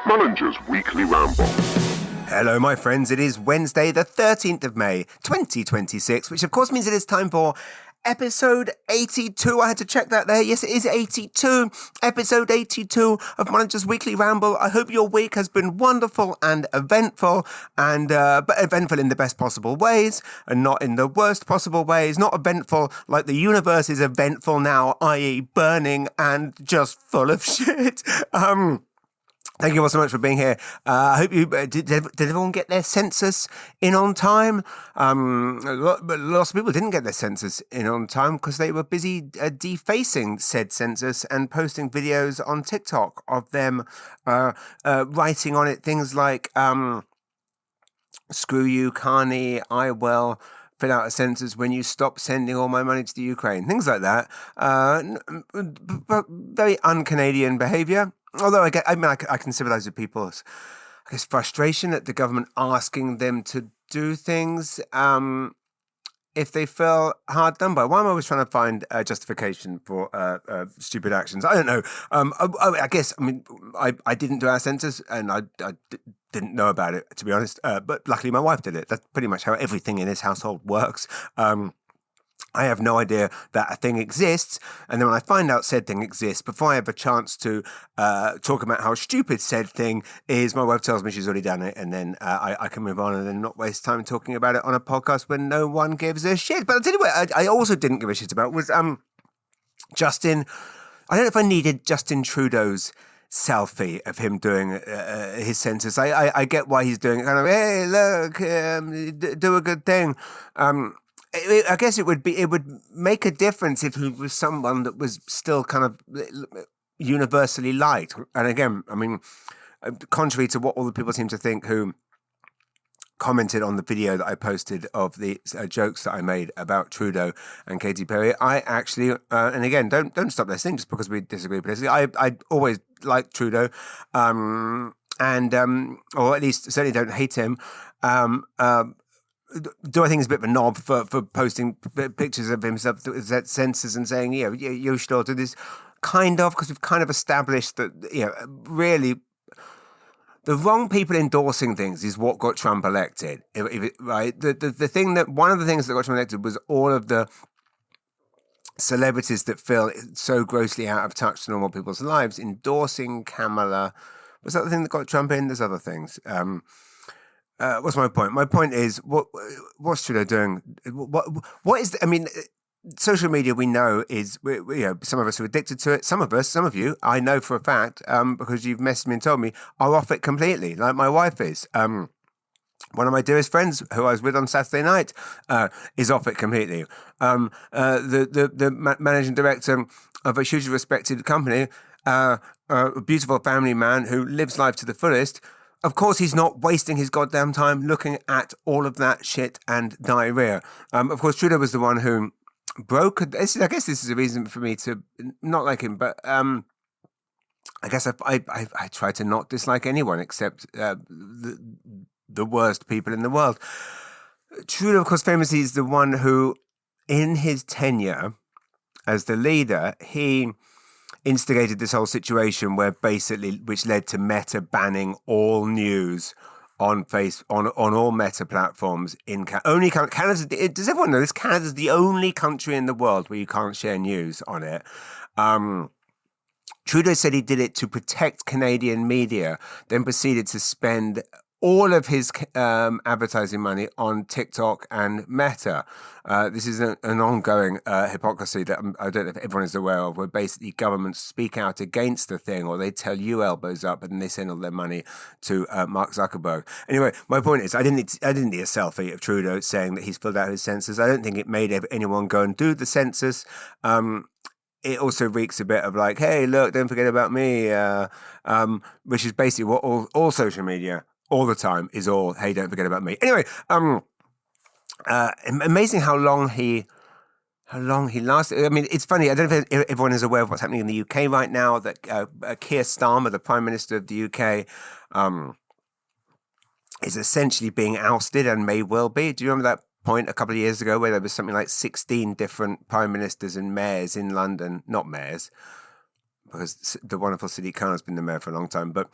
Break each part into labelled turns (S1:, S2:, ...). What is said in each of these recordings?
S1: Mullinger's Weekly Ramble.
S2: Hello, my friends. It is Wednesday, the 13th of May, 2026, which of course means it is time for episode 82. I had to check that there. Yes, it is 82. Episode 82 of Mullinger's Weekly Ramble. I hope your week has been wonderful and eventful, but eventful in the best possible ways and not in the worst possible ways. Not eventful like the universe is eventful now, i.e. burning and just full of shit. Thank you all so much for being here. I hope you did everyone get their census in on time? Lots of people didn't get their census in on time because they were busy defacing said census and posting videos on TikTok of them writing on it things like "Screw you, Carney. I will fill out a census when you stop sending all my money to the Ukraine." Things like that. Very un-Canadian behaviour. Although I can sympathise with people's, frustration at the government asking them to do things if they feel hard done by. Why am I always trying to find a justification for stupid actions? I don't know. I didn't do our census and I didn't know about it, to be honest. But luckily my wife did it. That's pretty much how everything in this household works. I have no idea that a thing exists, and then when I find out said thing exists, before I have a chance to talk about how stupid said thing is, my wife tells me she's already done it, and then I can move on and then not waste time talking about it on a podcast when no one gives a shit. But I'll tell you what I also didn't give a shit about was Justin. I don't know if I needed Justin Trudeau's selfie of him doing his census. I get why he's doing it, kind of, hey, look, do a good thing. I guess it would make a difference if he was someone that was still kind of universally liked. And again, I mean, contrary to what all the people seem to think who commented on the video that I posted of the jokes that I made about Trudeau and Katy Perry, I actually, and again, don't stop listening just because we disagree politically. I always liked Trudeau, or at least certainly don't hate him. Do I think he's a bit of a knob for posting pictures of himself at census and saying, you should all do this? Kind of, because we've kind of established that, really, the wrong people endorsing things is what got Trump elected, right? One of the things that got Trump elected was all of the celebrities that feel so grossly out of touch to normal people's lives endorsing Kamala. Was that the thing that got Trump in? There's other things. What's my point? My point is, what's Trudeau doing? What is? Social media, we know, is some of us are addicted to it. Some of you, I know for a fact, because you've messaged me and told me, are off it completely, like my wife is. One of my dearest friends, who I was with on Saturday night, is off it completely. The managing director of a hugely respected company, a beautiful family man who lives life to the fullest. Of course, he's not wasting his goddamn time looking at all of that shit and diarrhea. Of course, Trudeau was the one who broke. I guess this is a reason for me to not like him, but I guess I try to not dislike anyone except the worst people in the world. Trudeau, of course, famously is the one who, in his tenure as the leader, he instigated this whole situation which led to Meta banning all news on all Meta platforms in Canada. Does everyone know this? Canada's the only country in the world where you can't share news on it. Trudeau said he did it to protect Canadian media, then proceeded to spend all of his advertising money on TikTok and Meta. This is an ongoing hypocrisy that I don't know if everyone is aware of, where basically governments speak out against the thing, or they tell you elbows up, and then they send all their money to Mark Zuckerberg. Anyway, my point is, I didn't need a selfie of Trudeau saying that he's filled out his census. I don't think it made anyone go and do the census. It also reeks a bit of like, hey, look, don't forget about me, which is basically what all social media all the time is all, hey, don't forget about me. Anyway, amazing how long he lasted. I mean, it's funny. I don't know if everyone is aware of what's happening in the UK right now, that Keir Starmer, the Prime Minister of the UK, is essentially being ousted and may well be. Do you remember that point a couple of years ago where there was something like 16 different prime ministers and mayors in London? Not mayors. because the wonderful Sadiq Khan has been the mayor for a long time. But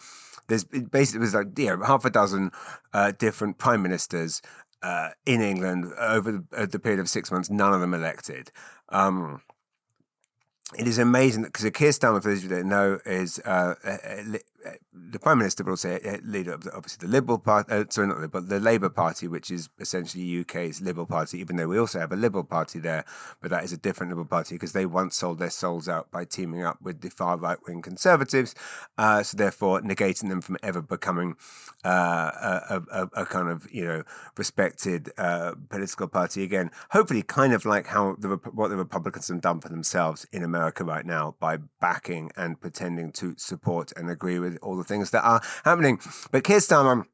S2: it was like half a dozen different prime ministers in England over the period of 6 months. None of them elected. It is amazing because Keir Starmer, for those of you that don't know, is the Prime Minister, but also leader of obviously the Liberal Party, sorry, not Liberal, the Labour Party, which is essentially UK's Liberal Party, even though we also have a Liberal Party there, but that is a different Liberal Party because they once sold their souls out by teaming up with the far right-wing Conservatives, so therefore negating them from ever becoming a kind of, respected political party again. Hopefully kind of like how what the Republicans have done for themselves in America right now by backing and pretending to support and agree with all the things that are happening. But Keir Starmer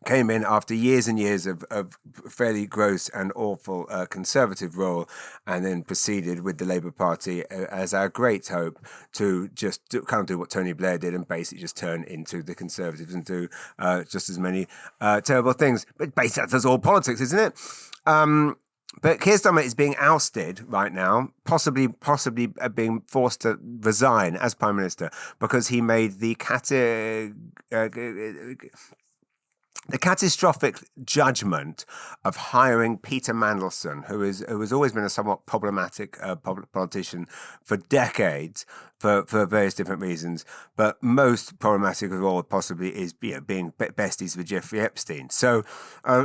S2: came in after years and years of fairly gross and awful conservative role, and then proceeded with the Labour Party as our great hope to just kind of do what Tony Blair did and basically just turn into the Conservatives and do just as many terrible things. But basically that's all politics, isn't it? But Keir Starmer is being ousted right now, possibly being forced to resign as Prime Minister because he made the catastrophic judgment of hiring Peter Mandelson, who has always been a somewhat problematic politician for decades for various different reasons, but most problematic of all possibly is being besties with Jeffrey Epstein. So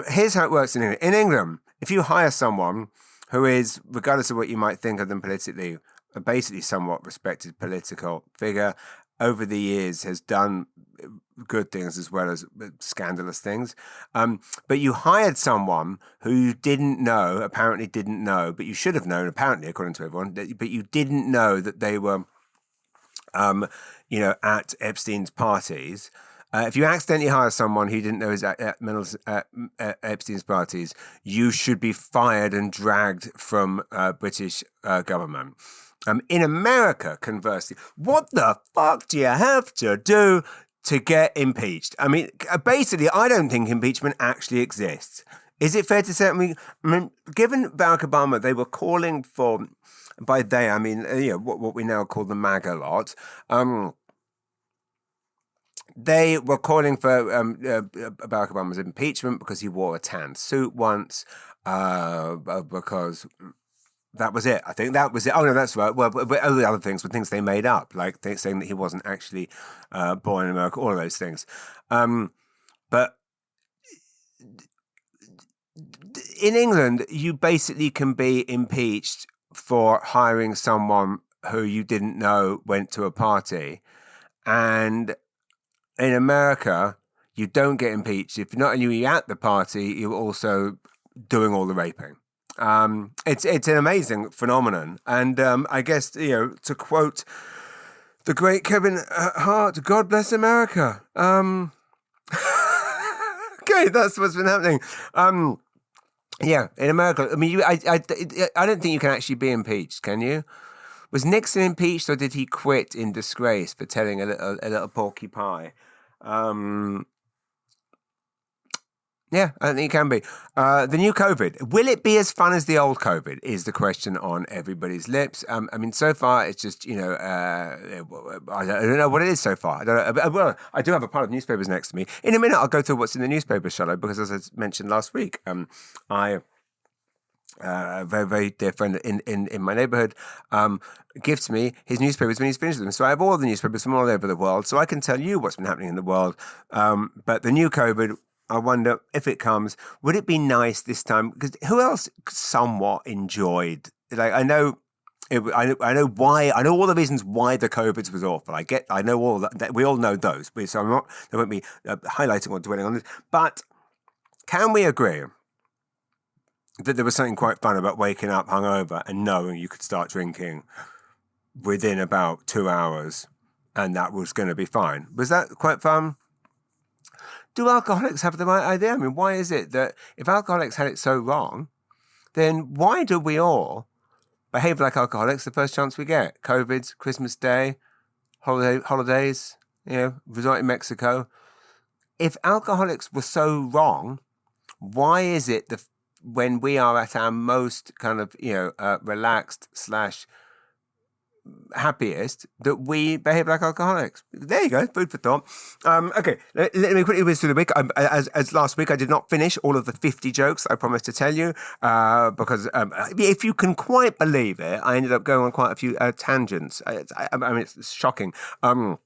S2: here's how it works in England. In England, if you hire someone who is, regardless of what you might think of them politically, basically somewhat respected political figure, over the years has done good things as well as scandalous things. But you hired someone who you apparently didn't know, but you should have known, apparently, according to everyone, but you didn't know that they were, at Epstein's parties. If you accidentally hire someone who didn't know is at Epstein's parties, you should be fired and dragged from British government. In America, conversely, what the fuck do you have to do to get impeached? I mean, basically, I don't think impeachment actually exists. Is it fair to say? I mean, given Barack Obama, they were calling for, by they, I mean, what we now call the MAGA lot. They were calling for Barack Obama's impeachment because he wore a tan suit once, because that was it. I think that was it. Oh, no, that's right. Well, but all the other things were things they made up, like saying that he wasn't actually born in America, all of those things. But in England, you basically can be impeached for hiring someone who you didn't know went to a party. And in America, you don't get impeached if not only you're at the party, you're also doing all the raping. It's an amazing phenomenon, and I guess to quote the great Kevin Hart, "God bless America." Okay, that's what's been happening. Yeah, in America, I mean, I don't think you can actually be impeached, can you? Was Nixon impeached, or did he quit in disgrace for telling a little porky pie? Yeah, I don't think it can be. The new COVID, will it be as fun as the old COVID is the question on everybody's lips. I mean, so far, it's just, I don't know what it is so far. I don't know. Well, I do have a pile of newspapers next to me. In a minute, I'll go through what's in the newspaper, shall I? Because as I mentioned last week, a very, very dear friend in my neighborhood gifts me his newspapers when he's finished with them. So I have all the newspapers from all over the world, so I can tell you what's been happening in the world. But the new COVID, I wonder if it comes, would it be nice this time? Because who else somewhat enjoyed? Like I know why. I know all the reasons why the COVID was awful. I know all that. We all know those. So I won't be highlighting or dwelling on this. But can we agree that there was something quite fun about waking up hungover and knowing you could start drinking within about 2 hours, and that was going to be fine? Was that quite fun? Do alcoholics have the right idea? I mean, why is it that if alcoholics had it so wrong, then why do we all behave like alcoholics the first chance we get? COVID, Christmas Day, holidays, resort in Mexico. If alcoholics were so wrong, why is it that when we are at our most kind of, relaxed / happiest that we behave like alcoholics. There you go, food for thought. Okay, let me quickly whiz through the week. As last week, I did not finish all of the 50 jokes I promised to tell you because if you can quite believe it, I ended up going on quite a few tangents. I mean, it's shocking. I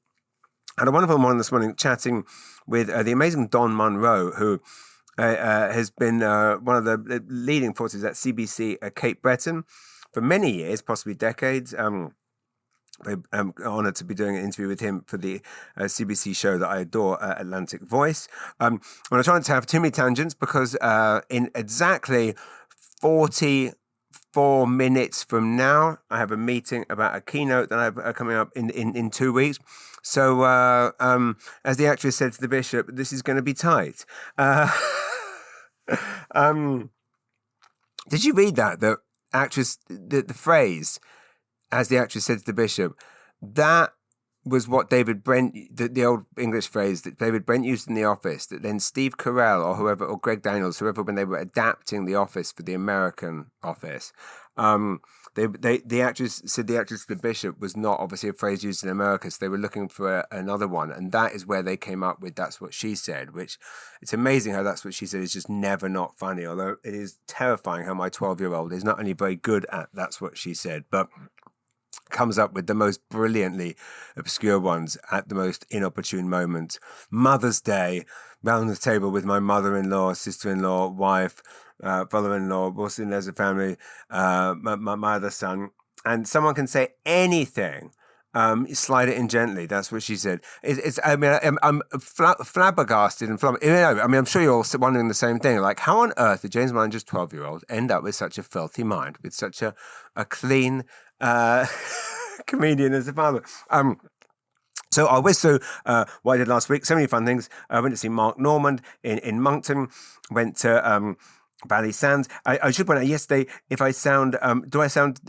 S2: had a wonderful morning this morning chatting with the amazing Don Munro, who has been one of the leading forces at CBC Cape Breton for many years, possibly decades. I'm honoured to be doing an interview with him for the CBC show that I adore, Atlantic Voice. I'm not trying to have too many tangents because in exactly 44 minutes from now, I have a meeting about a keynote that I have coming up in 2 weeks. So, as the actress said to the bishop, this is going to be tight. Did you read that? The actress, the phrase, as the actress said to the bishop, that was what David Brent, the old English phrase that David Brent used in The Office, that then Steve Carell or whoever, or Greg Daniels, whoever, when they were adapting The Office for the American Office, the actress said the actress to the bishop was not obviously a phrase used in America, so they were looking for another one, and that is where they came up with "That's What She Said," which it's amazing how "That's What She Said" is just never not funny, although it is terrifying how my 12-year-old is not only very good at "That's What She Said," but comes up with the most brilliantly obscure ones at the most inopportune moments. Mother's Day, round the table with my mother-in-law, sister-in-law, wife, brother-in-law, also in as a family, my other son, and someone can say anything. Slide it in gently. That's what she said. I'm flabbergasted and I'm sure you're all wondering the same thing. Like, how on earth did James Mullinger's 12-year-old end up with such a filthy mind, with such a clean comedian as a father? So I'll whiz through what I did last week. So many fun things. I went to see Mark Normand in Moncton. Went to Valley Sands. I should point out yesterday, if I sound, do I sound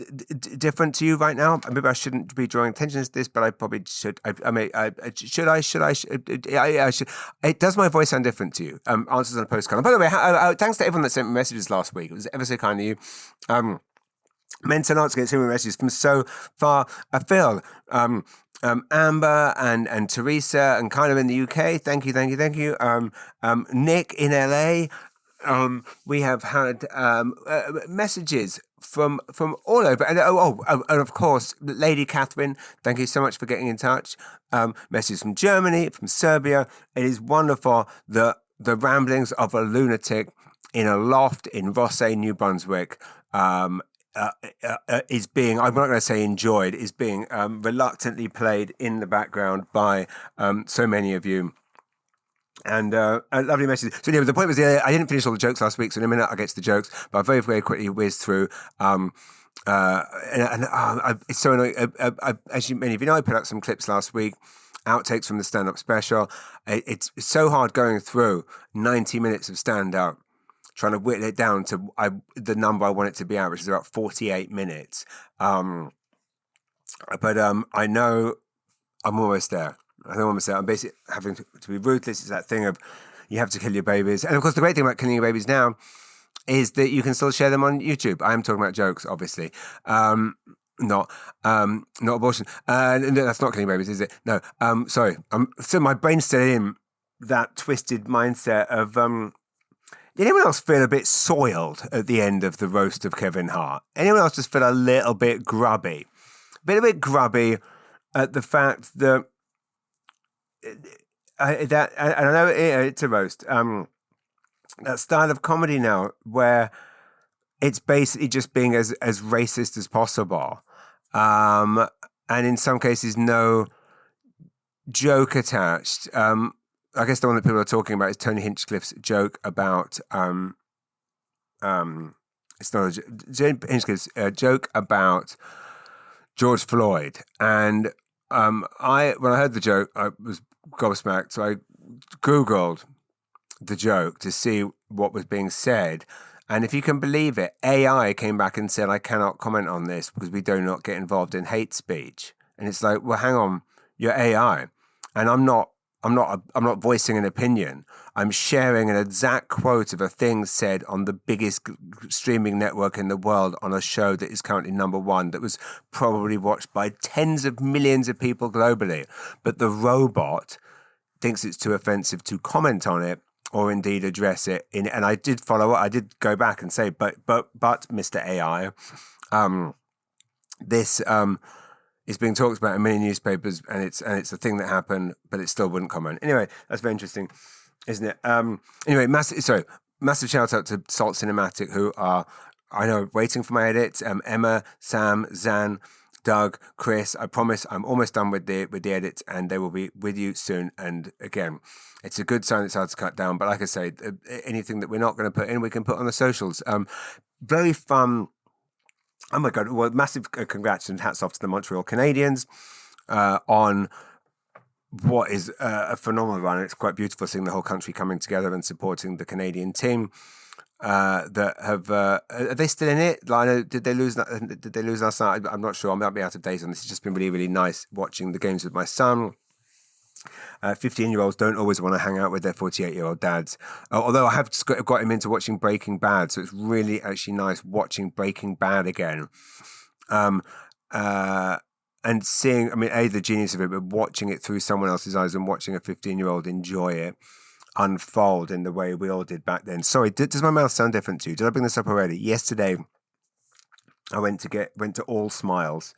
S2: different to you right now? Maybe I shouldn't be drawing attention to this, but I probably should. Should I? Does my voice sound different to you? Answers on a postcard. And by the way, thanks to everyone that sent me messages last week. It was ever so kind of you. Meant not to get so many messages from so far afield. Amber and Teresa and kind of in the UK. Thank you. Nick in LA. We have had messages from all over, and and of course, Lady Catherine. Thank you so much for getting in touch. Messages from Germany, from Serbia. It is wonderful that the ramblings of a lunatic in a loft in Rothesay, New Brunswick, is being, I'm not going to say enjoyed, is being reluctantly played in the background by so many of you. And a lovely message. So anyway, the point was, I didn't finish all the jokes last week, so in a minute I'll get to the jokes, but I'll very, very quickly whiz through. It's so annoying. As many of you know, I put out some clips last week, outtakes from the stand-up special. It's so hard going through 90 minutes of stand-up, trying to whittle it down to the number I want it to be at, which is about 48 minutes. But I know I'm almost there. I'm basically having to be ruthless. It's that thing of you have to kill your babies. And of course, the great thing about killing your babies now is that you can still share them on YouTube. I am talking about jokes, obviously. Not abortion. That's not killing babies, is it? No. Sorry. So my brain's still in that twisted mindset of... Did anyone else feel a bit soiled at the end of the roast of Kevin Hart? Anyone else just feel a little bit grubby? A bit grubby at the fact that... I know it's a roast. That style of comedy now, where it's basically just being as racist as possible, and in some cases no joke attached. I guess the one that people are talking about is Tony Hinchcliffe's joke about it's not Hinchcliffe's joke about George Floyd, and when I heard the joke, I was gobsmacked. So I Googled the joke to see what was being said. And if you can believe it, AI came back and said, I cannot comment on this because we do not get involved in hate speech. And it's like, well, hang on, you're AI. And I'm not I'm not voicing an opinion. I'm sharing an exact quote of a thing said on the biggest streaming network in the world on a show that is currently number one, that was probably watched by tens of millions of people globally. But the robot thinks it's too offensive to comment on it or indeed address it. And I did follow up. I did go back and say, but Mr. AI, this is being talked about in many newspapers, and it's a thing that happened, but it still wouldn't comment. Anyway, that's very interesting, isn't it? Anyway, massive shout out to Salt Cinematic, who are, I know, waiting for my edits. Emma, Sam, Zan, Doug, Chris. I promise I'm almost done with the edits, and they will be with you soon. And again, it's a good sign it's hard to cut down. But like I say, anything that we're not going to put in, we can put on the socials. Very fun. Oh my God. Well, massive congrats and hats off to the Montreal Canadiens on what is a phenomenal run. It's quite beautiful seeing the whole country coming together and supporting the Canadian team that have. Are they still in it? Like, did they lose last night? I'm not sure. I might be out of date on this. It's just been really, really nice watching the games with my son. 15-year-olds don't always want to hang out with their 48-year-old dads. Although I have just got him into watching Breaking Bad, so it's really actually nice watching Breaking Bad again. And seeing, I mean, the genius of it, but watching it through someone else's eyes and watching a 15-year-old enjoy it unfold in the way we all did back then. Sorry, does my mouth sound different to you? Did I bring this up already? Yesterday, I went to All Smiles.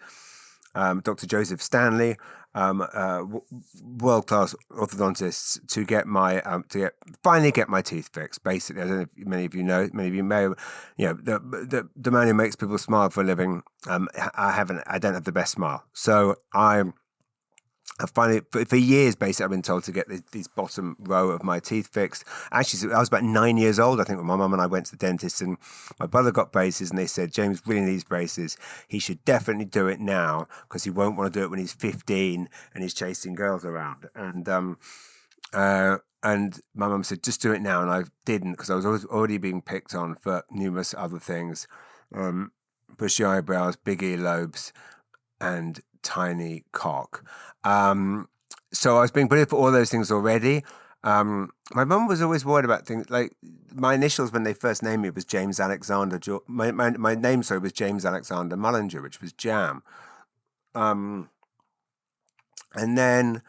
S2: Dr. Joseph Stanley, world-class orthodontist, to finally get my teeth fixed. Basically, I don't know if many of you know. Many of you may, the man who makes people smile for a living. I don't have the best smile, so I finally, for years, basically, I've been told to get these bottom row of my teeth fixed. Actually, I was about 9 years old, I think, when my mum and I went to the dentist, and my brother got braces, and they said, James really needs braces. He should definitely do it now, because he won't want to do it when he's 15 and he's chasing girls around. And my mum said, just do it now. And I didn't, because I was already being picked on for numerous other things. Bushy eyebrows, big earlobes, and tiny cock. So I was being bullied for all those things already. My mum was always worried about things like my initials when they first named me was James Alexander. My name, was James Alexander Mullinger, which was Jam. And then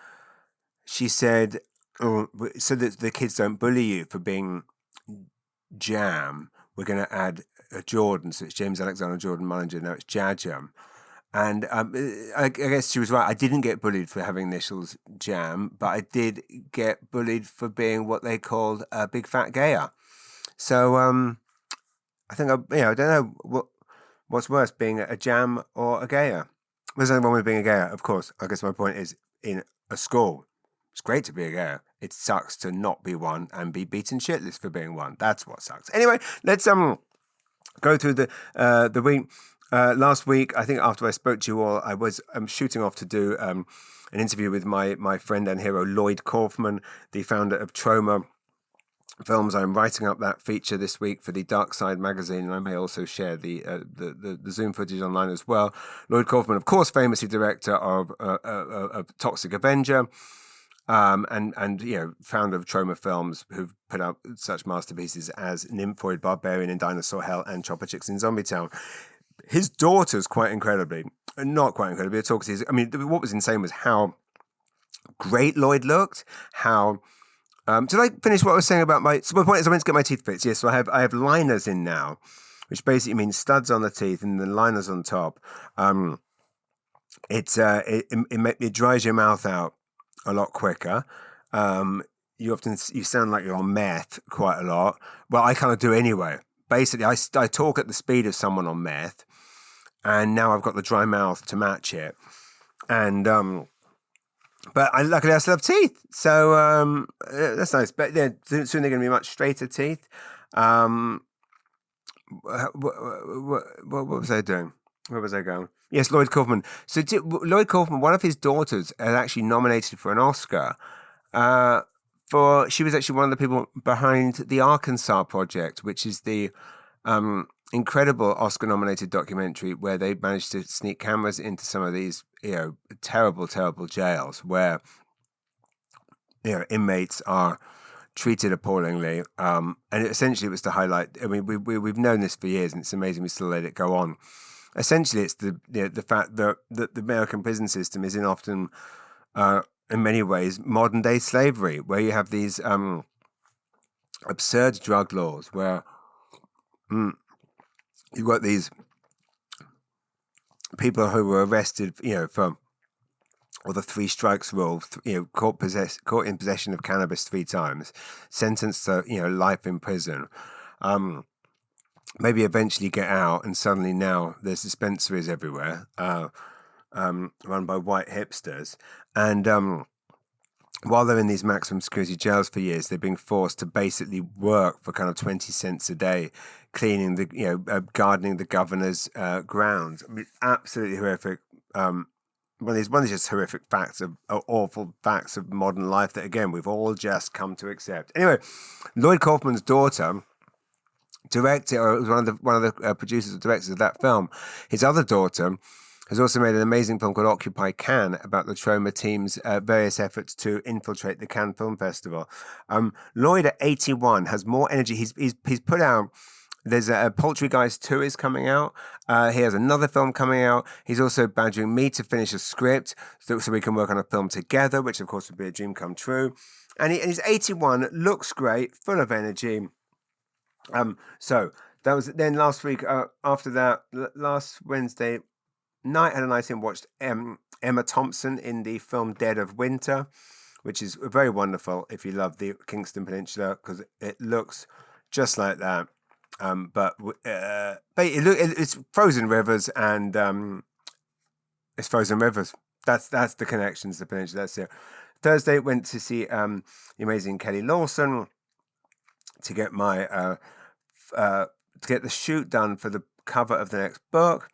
S2: she said, so that the kids don't bully you for being Jam, we're going to add a Jordan. So it's James Alexander Jordan Mullinger. Now it's Jajam. And I guess she was right. I didn't get bullied for having initials Jam, but I did get bullied for being what they called a big fat gayer. So I think I don't know what's worse, being a jam or a gayer. There's nothing wrong with being a gayer, of course. I guess my point is, in a school, it's great to be a gayer. It sucks to not be one and be beaten shitless for being one. That's what sucks. Anyway, let's go through the week. Last week, I think after I spoke to you all, I'm shooting off to do an interview with my friend and hero Lloyd Kaufman, the founder of Trauma Films. I'm writing up that feature this week for the Dark Side magazine, and I may also share the Zoom footage online as well. Lloyd Kaufman, of course, famously director of Toxic Avenger, and founder of Trauma Films, who've put out such masterpieces as Nymphoid, Barbarian in Dinosaur Hell, and Chopper Chicks in Zombie Town. His daughters, not quite incredibly at all, because what was insane was how great Lloyd looked. How did I finish what I was saying about my? So my point is, I went to get my teeth fixed. Yes, so I have liners in now, which basically means studs on the teeth and then liners on top. It dries your mouth out a lot quicker. You sound like you're on meth quite a lot. Well, I kind of do anyway. Basically, I talk at the speed of someone on meth, and now I've got the dry mouth to match it. And but luckily I still have teeth, so that's nice. But yeah, soon they're going to be much straighter teeth. What was I doing? Where was I going? Yes, Lloyd Kaufman. So Lloyd Kaufman, one of his daughters, had actually nominated for an Oscar. She was actually one of the people behind the Arkansas Project, which is the incredible Oscar-nominated documentary where they managed to sneak cameras into some of these, terrible, terrible jails where inmates are treated appallingly. And essentially it was to highlight, I mean, we've known this for years, and it's amazing we still let it go on. Essentially, it's the fact that the American prison system is in often, in many ways, modern day slavery, where you have these absurd drug laws, where you've got these people who were arrested, for or the 3 strikes rule, caught in possession of cannabis 3 times, sentenced to life in prison. Maybe eventually get out, and suddenly now there's dispensaries everywhere, run by white hipsters, and while they're in these maximum security jails for years, they're being forced to basically work for kind of 20 cents a day, cleaning gardening the governor's grounds. I mean, absolutely horrific. One of these just horrific facts of awful facts of modern life that, again, we've all just come to accept. Anyway, Lloyd Kaufman's daughter directed, or was one of the producers or directors of that film. His other daughter has also made an amazing film called Occupy Cannes about the Trauma team's various efforts to infiltrate the Cannes Film Festival. Lloyd at 81 has more energy. He's put out. There's a Poultry Guys 2 is coming out. He has another film coming out. He's also badgering me to finish a script so we can work on a film together, which of course would be a dream come true. And he's 81, looks great, full of energy. So that was then last week. After that, last Wednesday night, had a night and watched Emma Thompson in the film Dead of Winter, which is very wonderful if you love the Kingston Peninsula, because it looks just like that. But it's frozen rivers, and it's frozen rivers. That's the connections to the peninsula. That's it. Thursday went to see the amazing Kelly Lawson to get my to get the shoot done for the cover of the next book.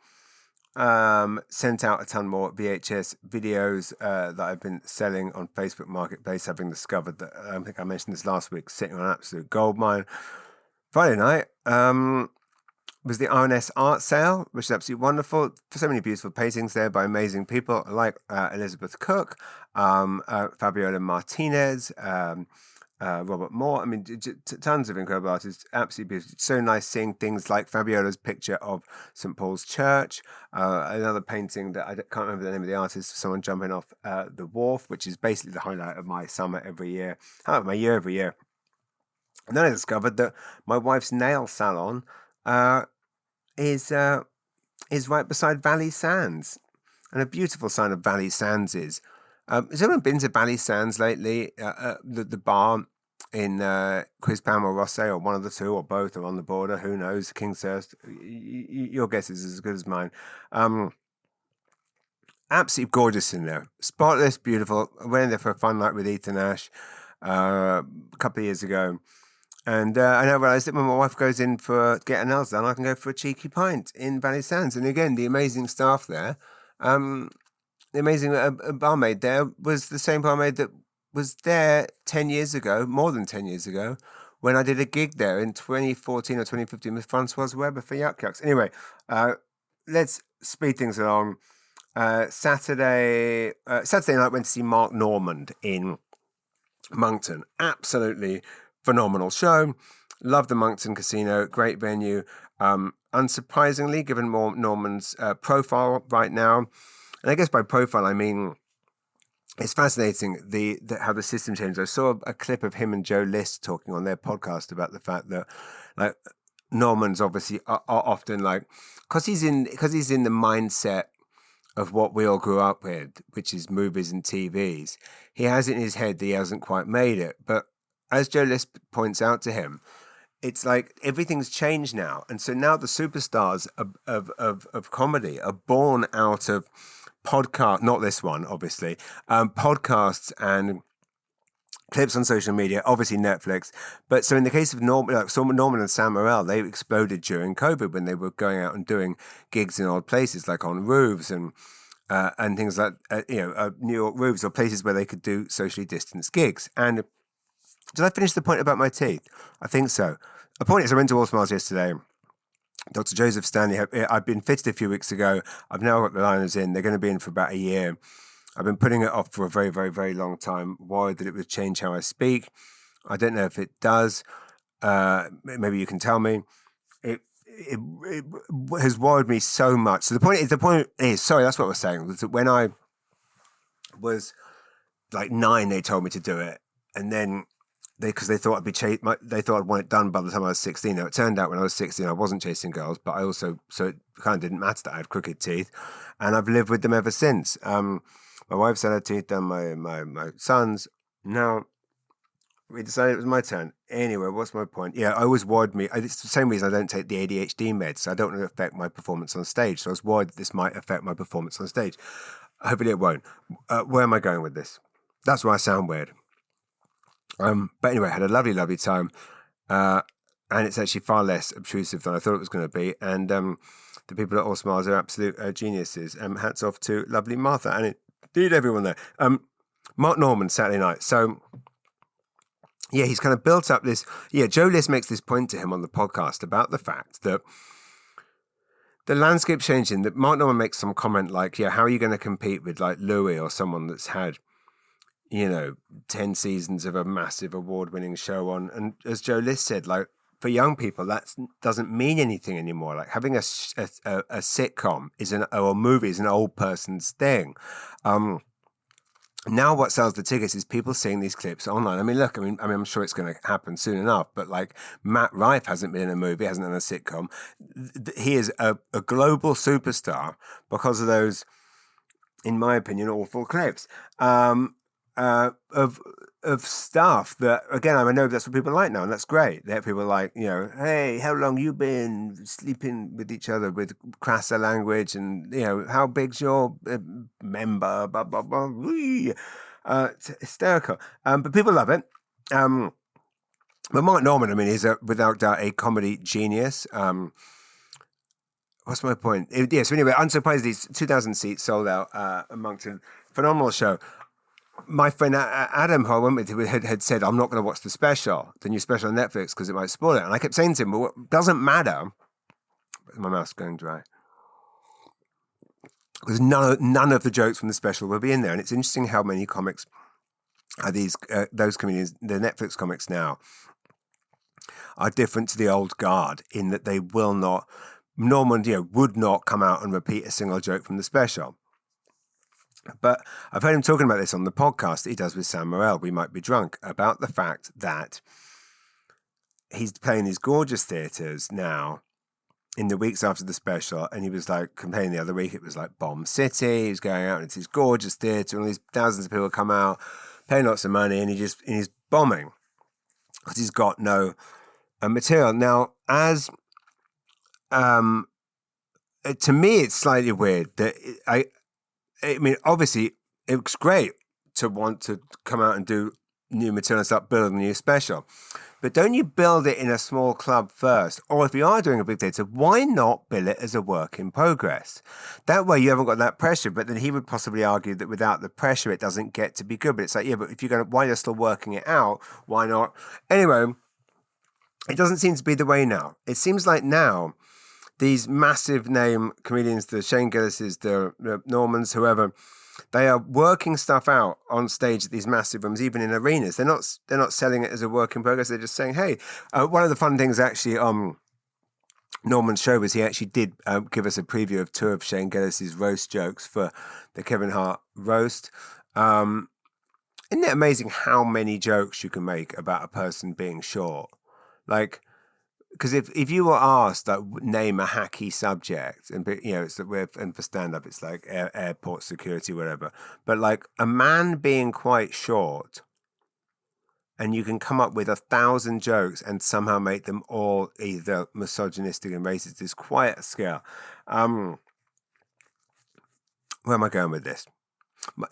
S2: Sent out a ton more VHS videos that I've been selling on Facebook Marketplace, having discovered that, I think I mentioned this last week, sitting on an absolute goldmine. Friday night was the RNS art sale, which is absolutely wonderful. So many beautiful paintings there by amazing people like Elizabeth Cook, Fabiola Martinez, Robert Moore. I mean, tons of incredible artists. Absolutely beautiful. It's so nice seeing things like Fabiola's picture of St. Paul's Church, another painting that I can't remember the name of the artist, someone jumping off the wharf, which is basically the highlight of my summer every year, my year every year. And then I discovered that my wife's nail salon is right beside Valley Sands. And a beautiful sign of Valley Sands is, has anyone been to Valley Sands lately? The bar in Quispam or Rosse, or one of the two, or both, or on the border, who knows, Kingshurst. Your guess is as good as mine. Absolutely gorgeous in there. Spotless, beautiful. I went in there for a fun night with Ethan Ash a couple of years ago. And I now realise that when my wife goes in for get her nails done, I can go for a cheeky pint in Valley Sands. And again, the amazing staff there, the amazing barmaid there was the same barmaid that was there 10 years ago, more than 10 years ago, when I did a gig there in 2014 or 2015 with Francoise Weber for Yuck Yucks. Anyway, let's speed things along. Saturday night, went to see Mark Normand in Moncton. Absolutely phenomenal show. Love the Moncton Casino. Great venue. Unsurprisingly, given Normand's profile right now, and I guess by profile I mean it's fascinating how the system changed. I saw a clip of him and Joe List talking on their podcast about the fact that, like, Normand's obviously are often like, because he's in the mindset of what we all grew up with, which is movies and TVs. He has it in his head that he hasn't quite made it, but as Joe List points out to him, it's like everything's changed now. And so now the superstars of comedy are born out of podcast, not this one, obviously, podcasts and clips on social media, obviously Netflix. But so in the case of Norman and Sam Morril, they exploded during COVID when they were going out and doing gigs in odd places, like on roofs and things like, New York roofs, or places where they could do socially distanced gigs. And did I finish the point about my teeth? I think so. The point is, I went to All Smiles yesterday. Dr. Joseph Stanley, I've been fitted a few weeks ago. I've now got the liners in. They're going to be in for about a year. I've been putting it off for a very, very, very long time, worried that it would change how I speak. I don't know if it does. Maybe you can tell me. It has worried me so much. So the point is, sorry, that's what I was saying, was that when I was like 9, they told me to do it, and then because they thought they thought I'd want it done by the time I was 16. Now it turned out when I was 16, I wasn't chasing girls, but so it kind of didn't matter that I had crooked teeth, and I've lived with them ever since. My wife's had her teeth done, my son's. Now we decided it was my turn. Anyway, what's my point? Yeah, I always worried me. It's the same reason I don't take the ADHD meds. So I don't want to affect my performance on stage. So I was worried that this might affect my performance on stage. Hopefully it won't. Where am I going with this? That's why I sound weird. But anyway, I had a lovely, lovely time. And it's actually far less obtrusive than I thought it was going to be. And the people at All Smiles are absolute geniuses. Hats off to lovely Martha and indeed everyone there. Mark Norman, Saturday night. So... yeah, he's kind of built up this. Yeah, Joe List makes this point to him on the podcast about the fact that the landscape changing. That Mark Norman makes some comment like, "Yeah, how are you going to compete with like Louis or someone that's had, 10 seasons of a massive award-winning show on?" And as Joe List said, like for young people, that doesn't mean anything anymore. Like having a sitcom or a movie is an old person's thing. Now what sells the tickets is people seeing these clips online. I mean, look, I'm sure it's going to happen soon enough, but like Matt Rife hasn't been in a movie, hasn't done a sitcom. He is a global superstar because of those, in my opinion, awful clips of stuff that, again, I know that's what people like now, and that's great. They have people like, hey, how long you been sleeping with each other with crasser language, and how big's your member, blah blah blah. It's hysterical, but people love it. But Mark Norman, is without doubt a comedy genius. What's my point? So anyway, unsurprisingly, 2,000 seats sold out at Moncton. Phenomenal show. My friend Adam, who I went with, had said, I'm not going to watch the new special on Netflix, because it might spoil it. And I kept saying to him, well, it doesn't matter. My mouth's going dry. Because none of the jokes from the special will be in there. And it's interesting how many comics are those comedians, the Netflix comics now, are different to the old guard in that they will not, Norman, would not come out and repeat a single joke from the special. But I've heard him talking about this on the podcast that he does with Sam Morrell, We Might Be Drunk, about the fact that he's playing these gorgeous theatres now in the weeks after the special, and he was like complaining the other week it was like Bomb City. He was going out into this gorgeous theatre, and all these thousands of people come out, paying lots of money, and he's bombing because he's got no material. Now, as to me, it's slightly weird that obviously, it's great to want to come out and do new material and start building a new special. But don't you build it in a small club first? Or if you are doing a big theatre, why not bill it as a work in progress? That way you haven't got that pressure. But then he would possibly argue that without the pressure, it doesn't get to be good. But it's like, yeah, but if while you're still working it out, why not? Anyway, it doesn't seem to be the way now. It seems like now, these massive name comedians, the Shane Gillises, the Normans, whoever, they are working stuff out on stage at these massive rooms, even in arenas. They're not selling it as a work in progress. They're just saying, hey, one of the fun things actually on Norman's show was he actually did give us a preview of 2 of Shane Gillis's roast jokes for the Kevin Hart roast. Isn't it amazing how many jokes you can make about a person being short? Like, because if you were asked, like, name a hacky subject, and it's and for stand up it's like airport security, whatever. But like a man being quite short, and you can come up with 1,000 jokes and somehow make them all either misogynistic and racist, is quite a skill. Where am I going with this?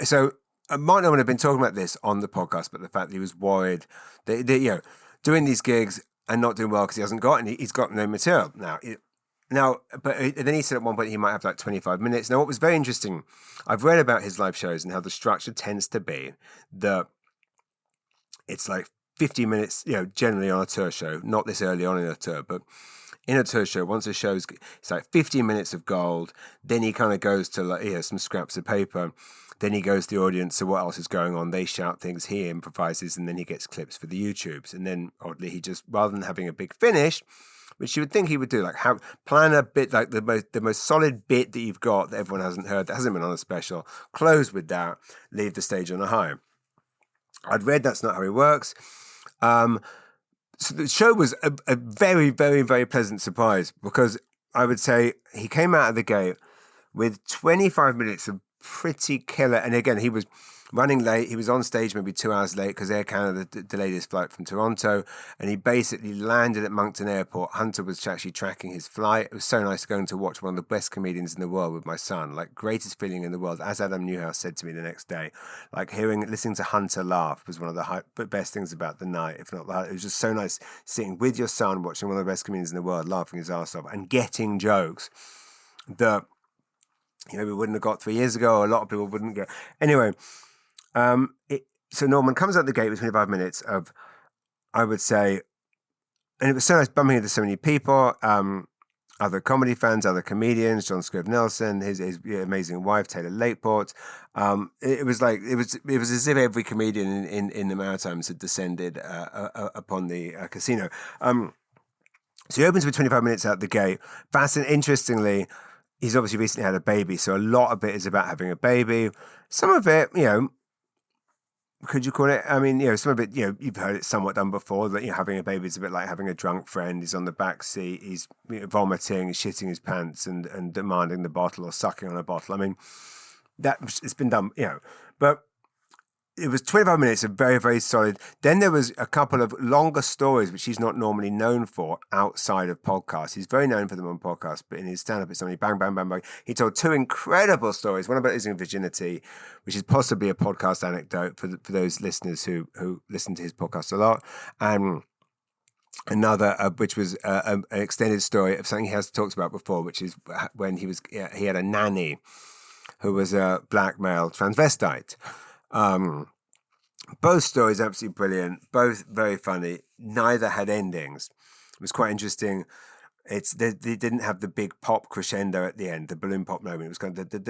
S2: So Mark Norman had been talking about this on the podcast, but the fact that he was worried that doing these gigs and not doing well because he hasn't got any. He's got no material now. But then he said at one point he might have like 25 minutes. Now, what was very interesting, I've read about his live shows and how the structure tends to be that it's like 50 minutes, generally on a tour show, not this early on in a tour, but in a tour show, once a show's, it's like 15 minutes of gold, then he kind of goes to like, some scraps of paper, then he goes to the audience, so what else is going on? They shout things, he improvises, and then he gets clips for the YouTubes. And then oddly, he just, rather than having a big finish, which you would think he would do, like plan a bit, like the most solid bit that you've got that everyone hasn't heard, that hasn't been on a special, close with that, leave the stage on a high. I'd read that's not how it works. So the show was a very, very, very pleasant surprise, because I would say he came out of the gate with 25 minutes of pretty killer. And again, he was running late. He was on stage maybe 2 hours late because Air Canada delayed his flight from Toronto. And he basically landed at Moncton Airport. Hunter was actually tracking his flight. It was so nice going to watch one of the best comedians in the world with my son. Like, greatest feeling in the world. As Adam Newhouse said to me the next day, like listening to Hunter laugh was one of the best things about the night, if not that. It was just so nice sitting with your son, watching one of the best comedians in the world, laughing his ass off and getting jokes that we wouldn't have got 3 years ago, or a lot of people wouldn't get. Anyway, so Norman comes out the gate with 25 minutes of, I would say, and it was so nice bumping into so many people, other comedy fans, other comedians, John Scrive Nelson, his amazing wife, Taylor Lakeport. It was as if every comedian in the Maritimes had descended upon the casino. So he opens with 25 minutes out the gate. Interestingly, he's obviously recently had a baby, so a lot of it is about having a baby. Some of it, could you call it? I mean, some of it, you've heard it somewhat done before, that having a baby is a bit like having a drunk friend. He's on the back seat, he's vomiting, shitting his pants and demanding the bottle or sucking on a bottle. I mean, it's been done, but it was 25 minutes of very, very solid. Then there was a couple of longer stories, which he's not normally known for outside of podcasts. He's very known for them on podcasts, but in his stand-up, it's only bang, bang, bang, bang. He told two incredible stories. One about losing virginity, which is possibly a podcast anecdote for those listeners who listen to his podcast a lot. And another, which was an extended story of something he has talked about before, which is when he had a nanny who was a black male transvestite. Both stories absolutely brilliant, both very funny. Neither had endings. It was quite interesting. They didn't have the big pop crescendo at the end, the balloon pop moment. It was kind of but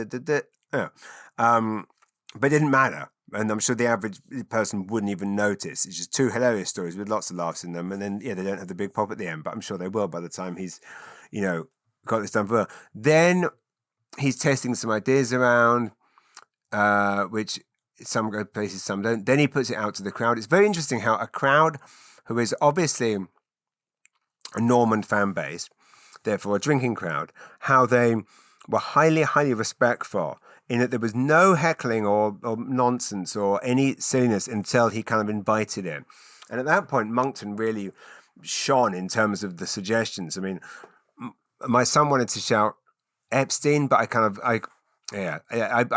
S2: it didn't matter. And I'm sure the average person wouldn't even notice. It's just two hilarious stories with lots of laughs in them. And then, they don't have the big pop at the end, but I'm sure they will by the time he's, got this done for her. Then he's testing some ideas around, which some go places, some don't. Then he puts it out to the crowd. It's very interesting how a crowd who is obviously a Norman fan base, therefore a drinking crowd, how they were highly, highly respectful in that there was no heckling or nonsense or any silliness until he kind of invited in. And at that point, Moncton really shone in terms of the suggestions. I mean, my son wanted to shout Epstein, but I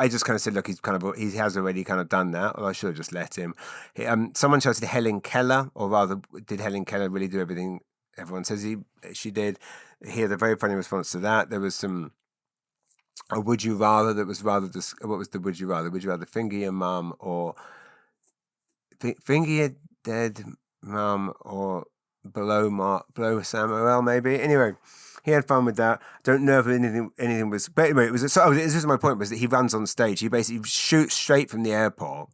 S2: just kind of said, look, he has already kind of done that, or I should have just let him. Someone shouted Helen Keller, or rather, did Helen Keller really do everything everyone says she did? He had a very funny response to that. There was a would you rather that was rather what was the would you rather? Would you rather finger your mum or finger your dead mum or blow Samuel maybe? Anyway, he had fun with that. Don't know if anything was. But anyway, this is my point, was that he runs on stage. He basically shoots straight from the airport,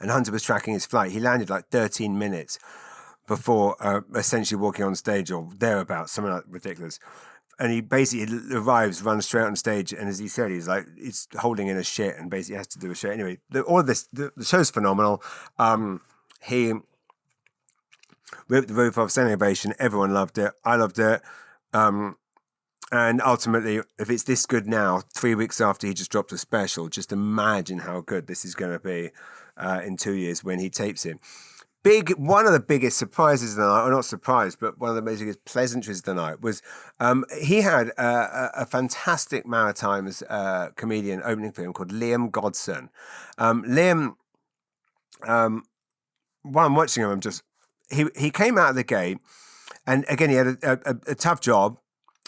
S2: and Hunter was tracking his flight. He landed like 13 minutes before essentially walking on stage or thereabouts, something like ridiculous. And he basically arrives, runs straight on stage, and as he said, he's holding in a shit and basically has to do a shit. Anyway, all of this, the show's phenomenal. He ripped the roof off, standing ovation. Everyone loved it. I loved it. And ultimately, if it's this good now, 3 weeks after he just dropped a special, just imagine how good this is going to be in 2 years when he tapes it. One of the biggest surprises of the night, or not surprise, but one of the biggest pleasantries of the night was he had a fantastic Maritimes comedian opening for him called Liam Godson. Liam, while I'm watching him, he came out of the gate, and again, he had a tough job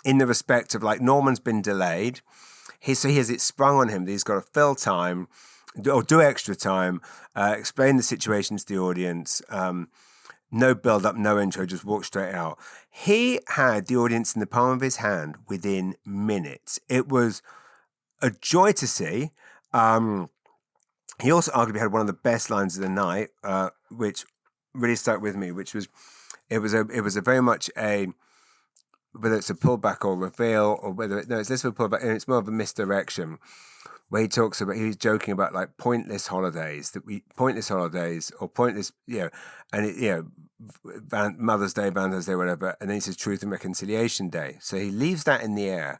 S2: in the respect of, like, Norman's been delayed. So he has it sprung on him that he's got to fill time or do extra time, explain the situation to the audience, No build up, no intro, just walk straight out. He had the audience in the palm of his hand within minutes. It was a joy to see. He also arguably had one of the best lines of the night, which really stuck with me, which was it was a very much a, whether it's a pullback or reveal, or whether it's less of a pullback and it's more of a misdirection, where he's joking about like pointless holidays or pointless, and Mother's Day, Valentine's Day, whatever, and then he says Truth and Reconciliation Day. So he leaves that in the air,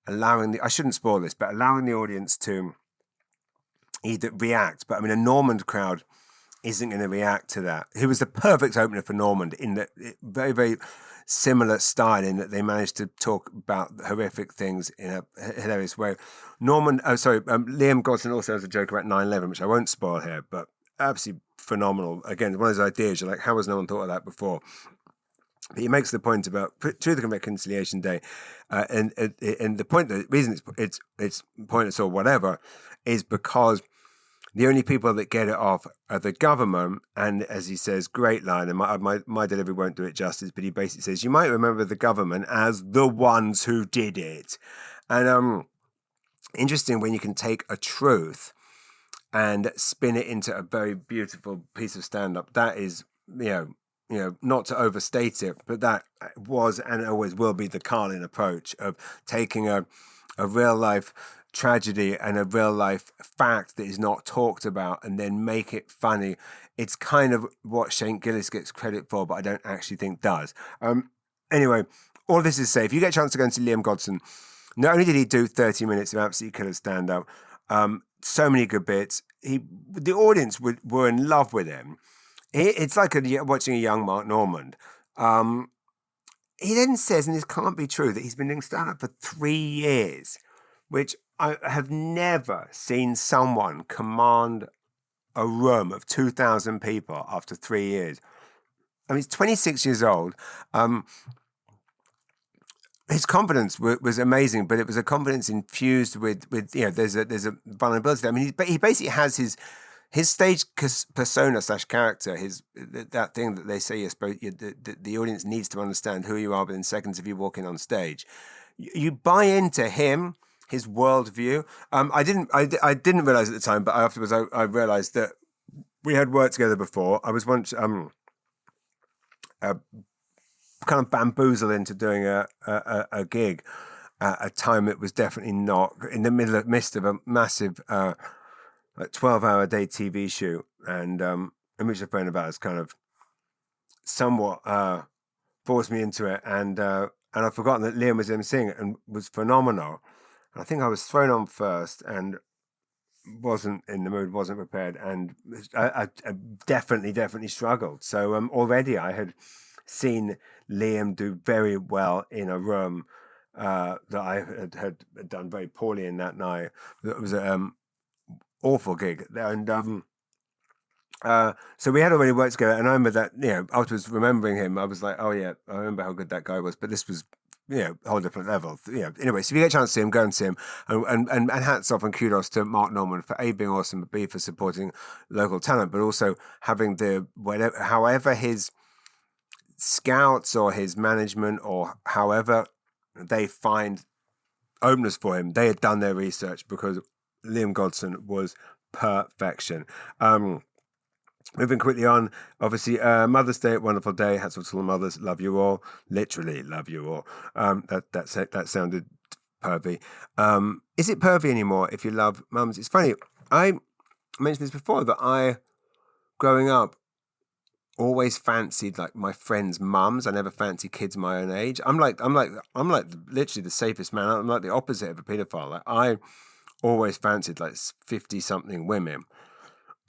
S2: I shouldn't spoil this, but allowing the audience to either react. But I mean, a Normand crowd isn't going to react to that. He was the perfect opener for Normand in that very, very similar style, in that they managed to talk about horrific things in a hilarious way. Liam Godson also has a joke about 9/11, which I won't spoil here, but absolutely phenomenal. Again, one of those ideas, you're like, how has no one thought of that before? But he makes the point about Truth and Reconciliation Day, and the reason it's pointless or whatever is because the only people that get it off are the government. And as he says, great line, and my delivery won't do it justice, but he basically says, you might remember the government as the ones who did it. And interesting when you can take a truth and spin it into a very beautiful piece of stand-up. That is, not to overstate it, but that was and always will be the Carlin approach of taking a real life tragedy and a real life fact that is not talked about and then make it funny. It's kind of what Shane Gillis gets credit for, but I don't actually think does. Anyway, all this is to say, if you get a chance to go and see Liam Godson, not only did he do 30 minutes of absolute killer stand-up, so many good bits. The audience were in love with him. It's like watching a young Mark Normand. He then says, and this can't be true, that he's been doing stand-up for 3 years, which I have never seen someone command a room of 2,000 people after 3 years. I mean, he's 26 years old. His confidence was amazing, but it was a confidence infused with there's a vulnerability. I mean, he basically has his stage persona / character, that thing that they say the audience needs to understand who you are within seconds of you walking on stage. You buy into him, his worldview. I didn't realize at the time, but afterwards I realized that we had worked together before. I was once kind of bamboozled into doing a gig at a time that was definitely not in the midst of a massive 12-hour day TV shoot, and in which a friend of ours kind of somewhat forced me into it, and I'd forgotten that Liam was emceeing it and was phenomenal. And I think I was thrown on first and wasn't in the mood, wasn't prepared, and I definitely struggled. So already I had seen Liam do very well in a room that I had done very poorly in that night. It was an awful gig, and so we had already worked together, and I remember that, afterwards remembering him, I was like, oh yeah, I remember how good that guy was, but this was a whole different level. Anyway, so if you get a chance to see him, go and see him, and hats off and kudos to Mark Normand for A, being awesome, but B, for supporting local talent, but also having however his scouts or his management or however they find openers for him, they had done their research, because Liam Godson was perfection. Moving quickly on, obviously, Mother's Day, wonderful day. Hats off to all the mothers. Love you all. Literally, love you all. That sounded pervy. Is it pervy anymore if you love mums? It's funny. I mentioned this before, that growing up, always fancied like my friends' mums. I never fancied kids my own age. I'm like literally the safest man. I'm like the opposite of a pedophile. Like, I always fancied like 50-something women,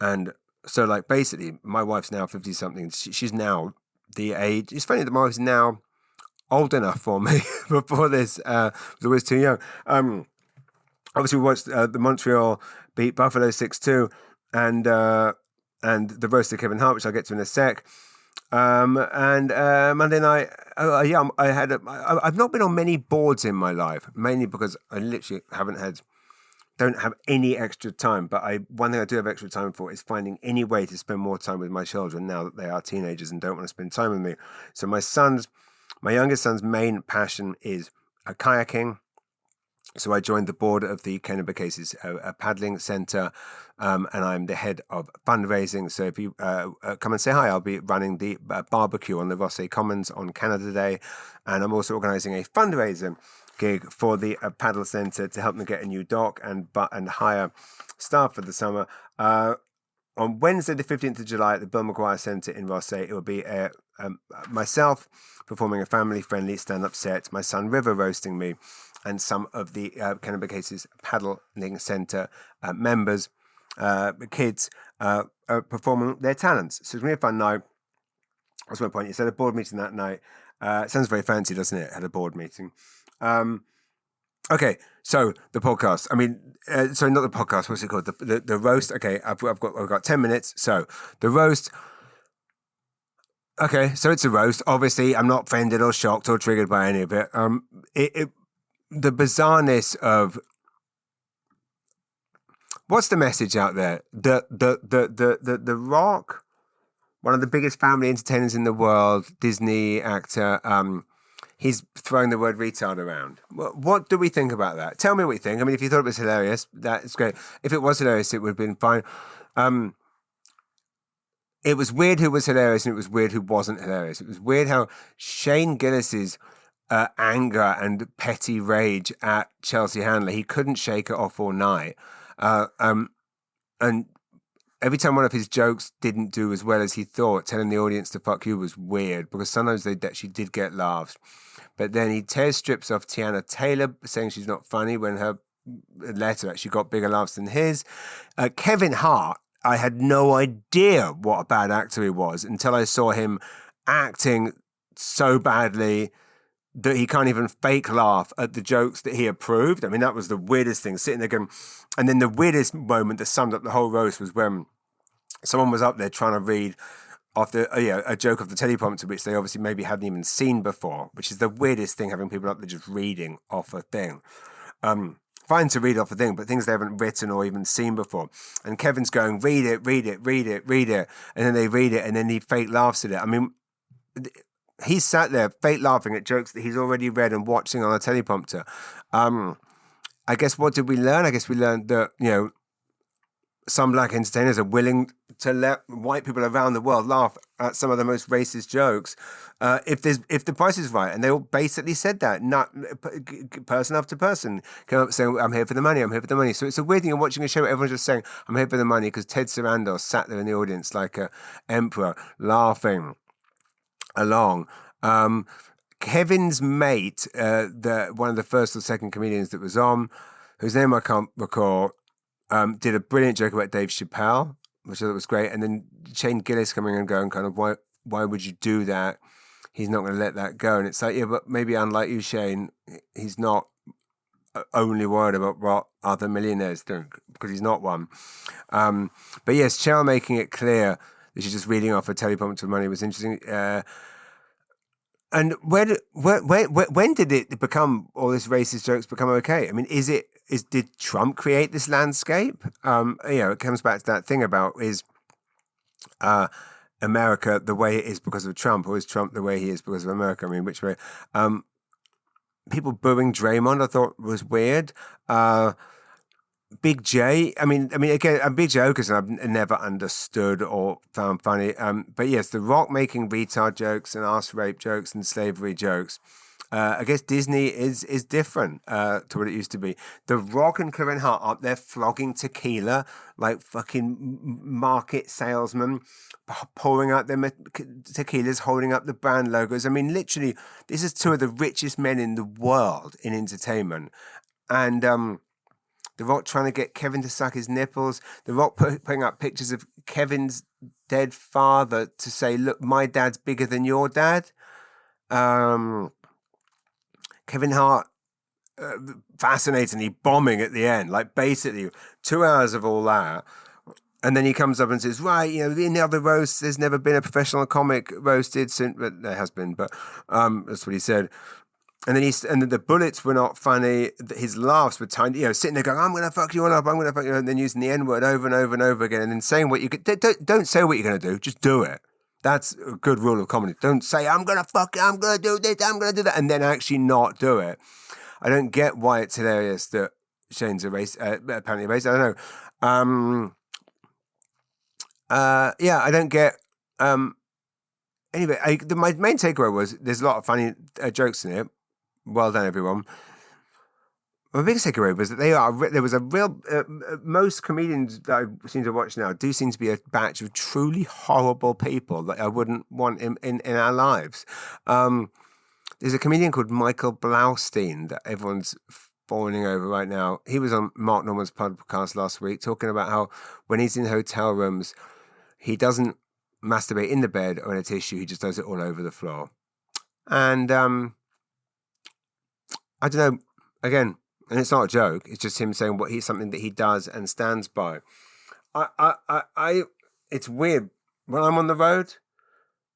S2: and so like basically my wife's now 50-something. She's now the age. It's funny that my wife's now old enough for me. Before this, was always too young. Obviously we watched the Montreal beat Buffalo 6-2, and the roast of Kevin Hart, which I'll get to in a sec. And Monday night, I've not been on many boards in my life, mainly because I literally haven't had don't have any extra time, but one thing I do have extra time for is finding any way to spend more time with my children now that they are teenagers and don't want to spend time with me. So my youngest son's main passion is kayaking. So I joined the board of the Kennebec Cases paddling centre, and I'm the head of fundraising. So if you come and say hi, I'll be running the barbecue on the Rosse Commons on Canada Day, and I'm also organising a fundraiser gig for the paddle centre to help them get a new dock and hire staff for the summer. On Wednesday, the 15th of July at the Bill Maguire Centre in Rosse, it will be myself performing a family-friendly stand-up set, my son River roasting me, and some of the Kennebec Cases Paddling Centre members, kids, performing their talents. So it's going to be a fun night. That's my point. You said a board meeting that night. It sounds very fancy, doesn't it? Had a board meeting. Okay, so the podcast. I mean, sorry, not the podcast. What's it called? The roast. Okay, I've got 10 minutes. So the roast. Okay, so it's a roast. Obviously, I'm not offended or shocked or triggered by any of it. The bizarreness of what's the message out there? The Rock, one of the biggest family entertainers in the world, Disney actor. He's throwing the word retard around. What do we think about that? Tell me what you think. I mean, if you thought it was hilarious, that's great. If it was hilarious, it would have been fine. It was weird who was hilarious, and it was weird who wasn't hilarious. It was weird how Shane Gillis's anger and petty rage at Chelsea Handler, he couldn't shake it off all night. And every time one of his jokes didn't do as well as he thought, telling the audience to fuck you was weird, because sometimes they actually did get laughs. But then he tears strips off Tiana Taylor, saying she's not funny when her letter actually got bigger laughs than his. Kevin Hart, I had no idea what a bad actor he was until I saw him acting so badly that he can't even fake laugh at the jokes that he approved. I mean, that was the weirdest thing, sitting there going... And then the weirdest moment that summed up the whole roast was when someone was up there trying to read off a joke off the teleprompter, which they obviously maybe hadn't even seen before, which is the weirdest thing, having people up there just reading off a thing. Fine to read off a thing, but things they haven't written or even seen before. And Kevin's going, read it. And then they read it, and then he fake laughs at it. I mean... He's sat there fake laughing at jokes that he's already read and watching on a teleprompter. I guess what did we learn? I guess we learned that, some black entertainers are willing to let white people around the world laugh at some of the most racist jokes if the price is right. And they all basically said that. Not person after person came up saying, I'm here for the money. So it's a weird thing. You're watching a show, everyone's just saying, I'm here for the money, because Ted Sarandos sat there in the audience like an emperor laughing along. Kevin's mate, one of the first or second comedians that was on, whose name I can't recall, did a brilliant joke about Dave Chappelle, which I thought was great. And then Shane Gillis coming and going, kind of, why would you do that? He's not going to let that go. And it's like, yeah, but maybe unlike you, Shane, he's not only worried about what other millionaires think, because he's not one. But yes, Cheryl making it clear that she's just reading off a teleprompter money was interesting. And when did it become, all this racist jokes become okay? I mean, did Trump create this landscape? It comes back to that thing about, is America the way it is because of Trump, or is Trump the way he is because of America? I mean, which way? People booing Draymond, I thought was weird. Big J, I mean, again, I'm Big J because I've never understood or found funny. But yes, The Rock making retard jokes and ass rape jokes and slavery jokes. I guess Disney is different to what it used to be. The Rock and Kevin Hart up there flogging tequila like fucking market salesmen, pouring out their tequilas, holding up the brand logos. I mean, literally, this is two of the richest men in the world in entertainment. And The Rock trying to get Kevin to suck his nipples. The Rock putting up pictures of Kevin's dead father to say, look, my dad's bigger than your dad. Kevin Hart fascinatingly bombing at the end, like basically 2 hours of all that. And then he comes up and says, right, in the other roasts, there's never been a professional comic roasted since, but there has been, but that's what he said. And then the bullets were not funny. His laughs were tiny. Sitting there going, "I'm gonna fuck you all up. I'm gonna fuck you," and then using the N word over and over and over again, and then saying what you don't say what you're gonna do. Just do it. That's a good rule of comedy. Don't say I'm gonna do this, I'm gonna do that, and then actually not do it. I don't get why it's hilarious that Shane's apparently a racist. I don't know. I don't get. Anyway, my main takeaway was there's a lot of funny jokes in it. Well done, everyone. My biggest takeaway was that there was a real, most comedians that I seem to watch now do seem to be a batch of truly horrible people that I wouldn't want in our lives. There's a comedian called Michael Blaustein that everyone's fawning over right now. He was on Mark Norman's podcast last week talking about how when he's in hotel rooms, he doesn't masturbate in the bed or in a tissue, he just does it all over the floor. And I don't know, again, and it's not a joke, it's just him saying something that he does and stands by. It's weird. When I'm on the road,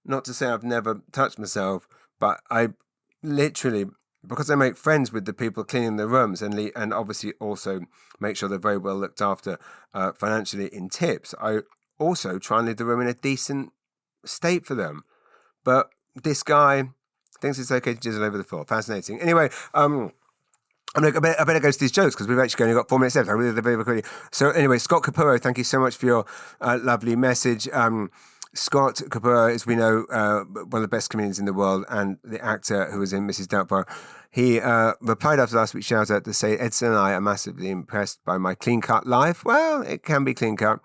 S2: not to say I've never touched myself, but I literally, because I make friends with the people cleaning the rooms and obviously also make sure they're very well looked after financially in tips, I also try and leave the room in a decent state for them. But this guy thinks it's okay to jizzle over the floor. Fascinating. Anyway, I'm like, I better go to these jokes because we've actually only got 4 minutes left. I really did very quickly. So anyway, Scott Capurro, thank you so much for your lovely message. Scott Capurro, as we know, one of the best comedians in the world, and the actor who was in Mrs. Doubtfire. He replied after last week's shout out to say, Edson and I are massively impressed by my clean-cut life. Well, it can be clean-cut.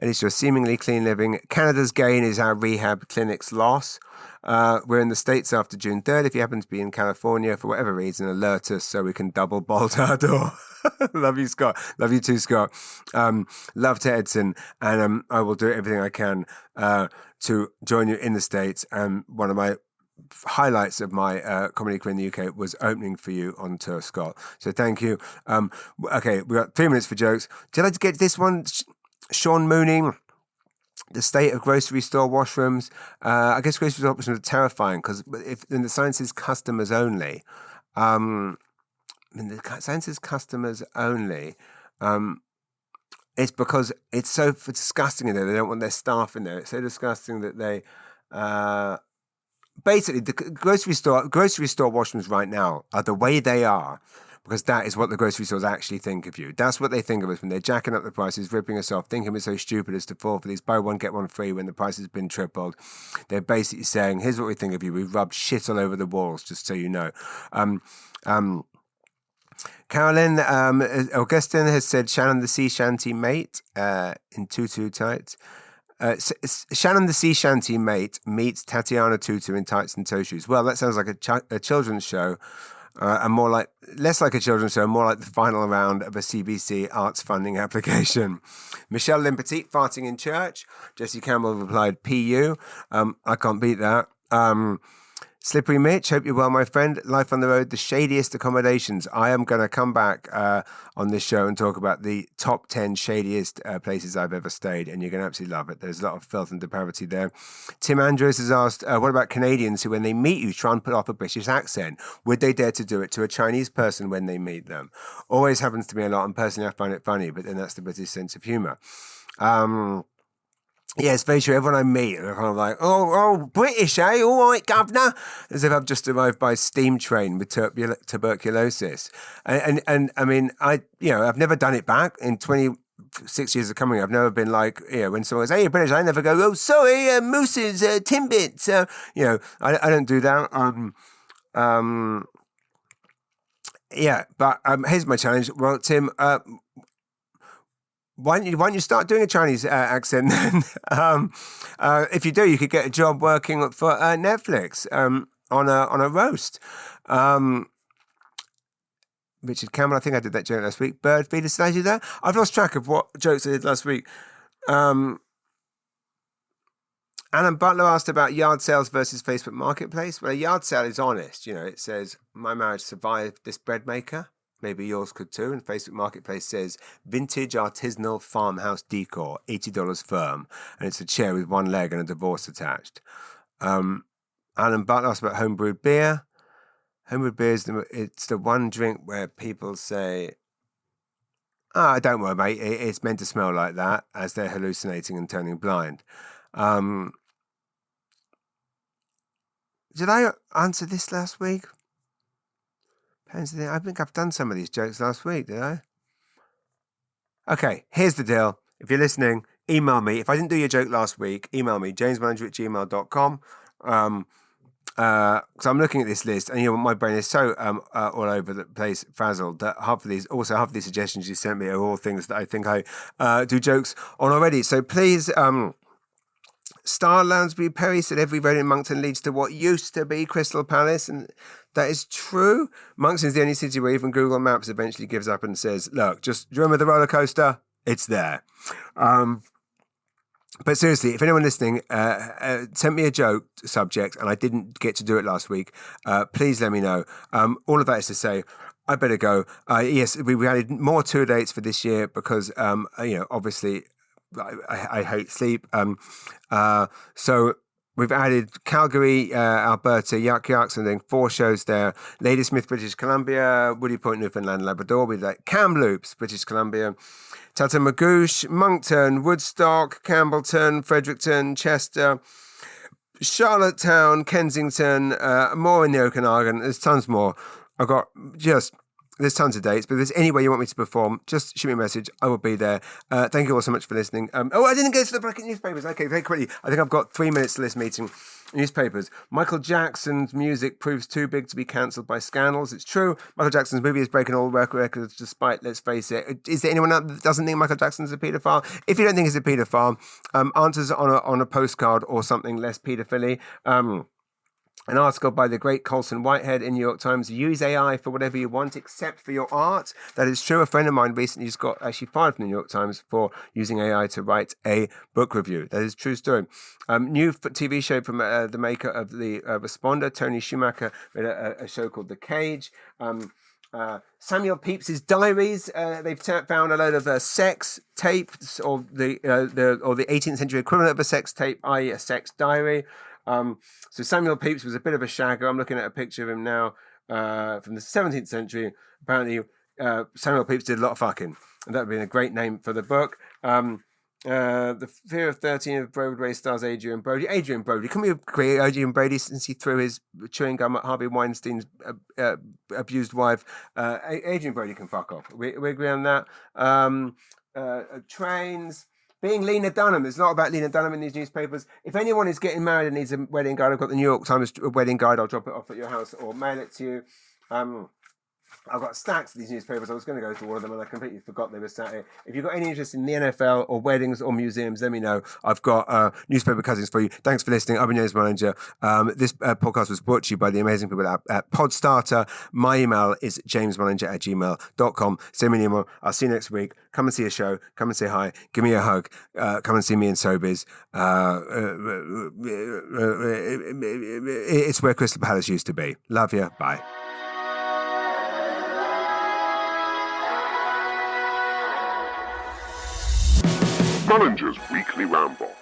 S2: At least you're seemingly clean living. Canada's gain is our rehab clinic's loss. We're in the States after June 3rd. If you happen to be in California, for whatever reason, alert us so we can double bolt our door. Love you, Scott. Love you too, Scott. Love to Edson. And I will do everything I can to join you in the States. One of my highlights of my comedy career in the UK was opening for you on tour, Scott. So thank you. Okay, we got 3 minutes for jokes. Did I get this one? Sean Mooney, the state of grocery store washrooms. I guess grocery store washrooms are terrifying because if in the science is customers only, it's because it's so disgusting in there. They don't want their staff in there. It's so disgusting that they basically the grocery store washrooms right now are the way they are. Because that is what the grocery stores actually think of you. That's what they think of us when they're jacking up the prices, ripping us off, thinking we're so stupid as to fall for these buy one, get one free when the price has been tripled. They're basically saying, here's what we think of you. We've rubbed shit all over the walls, just so you know. Carolyn Augustin has said, Shannon the sea shanty mate in tutu tights. Shannon the sea shanty mate meets Tatiana Tutu in tights and toe shoes. Well, that sounds like a children's show. And less like a children's show, more like the final round of a CBC arts funding application. Michelle Lynn Petit farting in church. Jesse Campbell replied, PU. I can't beat that. Slippery Mitch, hope you're well, my friend. Life on the road, the shadiest accommodations. I am going to come back on this show and talk about the top 10 shadiest places I've ever stayed, and you're going to absolutely love it. There's a lot of filth and depravity there. Tim Andrews has asked, what about Canadians who, when they meet you, try and put off a British accent? Would they dare to do it to a Chinese person when they meet them? Always happens to me a lot, and personally I find it funny, but then that's the British sense of humour. Yeah, it's very true. Everyone I meet, they're kind of like, oh, British, eh? All right, governor. As if I've just arrived by steam train with tuberculosis. And I mean, I've never done it back in 26 years of coming. I've never been like, when someone says, hey, you're British, I never go, oh, sorry, mooses, timbits. I don't do that. But here's my challenge. Well, Tim, why don't you start doing a Chinese accent then? If you do, you could get a job working for Netflix on a roast. Richard Campbell, I think I did that joke last week. Bird feeders, did I do that? I've lost track of what jokes I did last week. Alan Butler asked about yard sales versus Facebook Marketplace. Well, a yard sale is honest. It says, my marriage survived this bread maker. Maybe yours could too. And Facebook Marketplace says, vintage artisanal farmhouse decor, $80 firm. And it's a chair with one leg and a divorce attached. Alan Butler asked about homebrewed beer. Homebrew beers, it's the one drink where people say, don't worry, mate, it's meant to smell like that, as they're hallucinating and turning blind. Did I answer this last week? I think I've done some of these jokes last week, did I? Okay, here's the deal. If you're listening, email me. If I didn't do your joke last week, email me, jamesmanager@gmail.com. So I'm looking at this list, and my brain is so all over the place, frazzled, that half of these suggestions you sent me are all things that I think I do jokes on already. So please, Star Lansbury Perry said every road in Moncton leads to what used to be Crystal Palace, and that is true. Moncton is the only city where even Google Maps eventually gives up and says, look, just remember the roller coaster? It's there. But seriously, if anyone listening sent me a joke subject and I didn't get to do it last week, please let me know. All of that is to say, I better go. Yes, we added more tour dates for this year because, obviously, I hate sleep. So we've added Calgary, Alberta, Yucks, and then 4 shows there. Ladysmith, British Columbia, Woody Point, Newfoundland, Labrador. With Kamloops, British Columbia, Tatamagouche, Moncton, Woodstock, Campbellton, Fredericton, Chester, Charlottetown, Kensington, more in the Okanagan. There's tons more. There's tons of dates, but if there's any way you want me to perform, just shoot me a message. I will be there. Thank you all so much for listening. I didn't go to the bracket newspapers. Okay, very quickly. I think I've got 3 minutes to this meeting. Newspapers. Michael Jackson's music proves too big to be cancelled by scandals. It's true. Michael Jackson's movie is breaking all records despite, let's face it. Is there anyone out that doesn't think Michael Jackson's a paedophile? If you don't think he's a paedophile, answers on a postcard or something less paedophilia. An article by the great Colson Whitehead in New York Times. Use AI for whatever you want, except for your art. That is true. A friend of mine recently just got actually fired from the New York Times for using AI to write a book review. That is a true story. New TV show from the maker of the Responder, Tony Schumacher, made a show called The Cage. Samuel Pepys' diaries. They've found a load of sex tapes, or the 18th century equivalent of a sex tape, i.e., a sex diary. So Samuel Pepys was a bit of a shagger. I'm looking at a picture of him now from the 17th century. Apparently, Samuel Pepys did a lot of fucking, and that would be a great name for the book. The Fear of 13 of Broadway stars Adrian Brody. Can we agree Adrian Brody, since he threw his chewing gum at Harvey Weinstein's abused wife? Adrian Brody can fuck off. We agree on that. Trains. Being Lena Dunham. It's not about Lena Dunham in these newspapers. If anyone is getting married and needs a wedding guide, I've got the New York Times wedding guide. I'll drop it off at your house or mail it to you. I've got stacks of these newspapers. I was going to go through all of them and I completely forgot they were sat here. If you've got any interest in the NFL or weddings or museums, let me know. I've got newspaper cousins for you. Thanks for listening. I've been James Mullinger. This podcast was brought to you by the amazing people at Podstarter. My email is jamesmullinger@gmail.com. Send me an email. I'll see you next week. Come and see a show. Come and say hi. Give me a hug. Come and see me in Sobeys. It's where Crystal Palace used to be. Love you. Bye.
S1: Mullinger's Weekly Ramble.